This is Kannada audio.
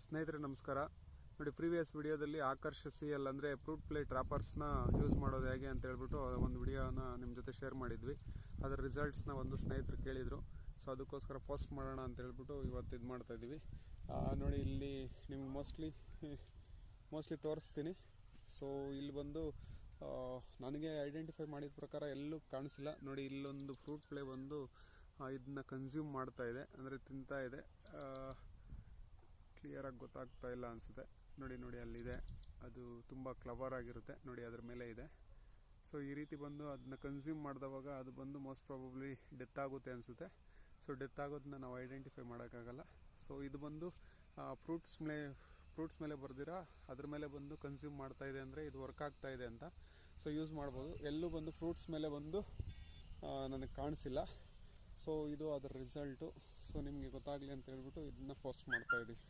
ಸ್ನೇಹಿತರೆ ನಮಸ್ಕಾರ. ನೋಡಿ, ಪ್ರೀವಿಯಸ್ ವಿಡಿಯೋದಲ್ಲಿ ಆಕರ್ಷ CL ಅಂದರೆ ಫ್ರೂಟ್ ಪ್ಲೇ ಟ್ರಾಪರ್ಸ್ನ ಯೂಸ್ ಮಾಡೋದು ಹೇಗೆ ಅಂತ ಹೇಳ್ಬಿಟ್ಟು ಒಂದು ವಿಡಿಯೋನ ನಿಮ್ಮ ಜೊತೆ ಶೇರ್ ಮಾಡಿದ್ವಿ. ಅದರ ರಿಸಲ್ಟ್ಸ್ನ ಒಂದು ಸ್ನೇಹಿತರು ಕೇಳಿದರು. ಸೊ ಅದಕ್ಕೋಸ್ಕರ ಪೋಸ್ಟ್ ಮಾಡೋಣ ಅಂತ ಹೇಳ್ಬಿಟ್ಟು ಇವತ್ತು ಇದು ಮಾಡ್ತಾಯಿದ್ದೀವಿ. ನೋಡಿ, ಇಲ್ಲಿ ನಿಮ್ಗೆ ಮೋಸ್ಟ್ಲಿ ತೋರಿಸ್ತೀನಿ. ಸೊ ಇಲ್ಲಿ ಬಂದು ನನಗೆ ಐಡೆಂಟಿಫೈ ಮಾಡಿದ ಪ್ರಕಾರ ಎಲ್ಲೂ ಕಾಣಿಸಿಲ್ಲ. ನೋಡಿ, ಇಲ್ಲೊಂದು ಫ್ರೂಟ್ ಪ್ಲೇ ಬಂದು ಇದನ್ನ ಕನ್ಸ್ಯೂಮ್ ಮಾಡ್ತಾ ಇದೆ, ಅಂದರೆ ತಿಂತಾ ಇದೆ. ಕ್ಲಿಯರಾಗಿ ಗೊತ್ತಾಗ್ತಾ ಇಲ್ಲ ಅನಿಸುತ್ತೆ. ನೋಡಿ ಅಲ್ಲಿದೆ, ಅದು ತುಂಬ ಕ್ಲವರ್ ಆಗಿರುತ್ತೆ. ನೋಡಿ ಅದ್ರ ಮೇಲೆ ಇದೆ. ಸೊ ಈ ರೀತಿ ಬಂದು ಅದನ್ನ ಕನ್ಸ್ಯೂಮ್ ಮಾಡಿದವಾಗ ಅದು ಬಂದು ಮೋಸ್ಟ್ ಪ್ರಾಬಬ್ಲಿ ಡೆತ್ ಆಗುತ್ತೆ ಅನಿಸುತ್ತೆ. ಸೊ ಡೆತ್ ಆಗೋದನ್ನ ನಾವು ಐಡೆಂಟಿಫೈ ಮಾಡೋಕ್ಕಾಗಲ್ಲ. ಸೊ ಇದು ಬಂದು ಫ್ರೂಟ್ಸ್ ಮೇಲೆ ಬರ್ದಿರಾ ಅದ್ರ ಮೇಲೆ ಬಂದು ಕನ್ಸ್ಯೂಮ್ ಮಾಡ್ತಾ ಇದೆ ಅಂದರೆ ಇದು ವರ್ಕ್ ಆಗ್ತಾ ಇದೆ ಅಂತ. ಸೊ ಯೂಸ್ ಮಾಡ್ಬೋದು. ಎಲ್ಲೂ ಬಂದು ಫ್ರೂಟ್ಸ್ ಮೇಲೆ ಬಂದು ನನಗೆ ಕಾಣಿಸಿಲ್ಲ. ಸೊ ಇದು ಅದರ ರಿಸಲ್ಟು. ಸೊ ನಿಮಗೆ ಗೊತ್ತಾಗಲಿ ಅಂತ ಹೇಳ್ಬಿಟ್ಟು ಇದನ್ನ ಪೋಸ್ಟ್ ಮಾಡ್ತಾಯಿದ್ದೀವಿ.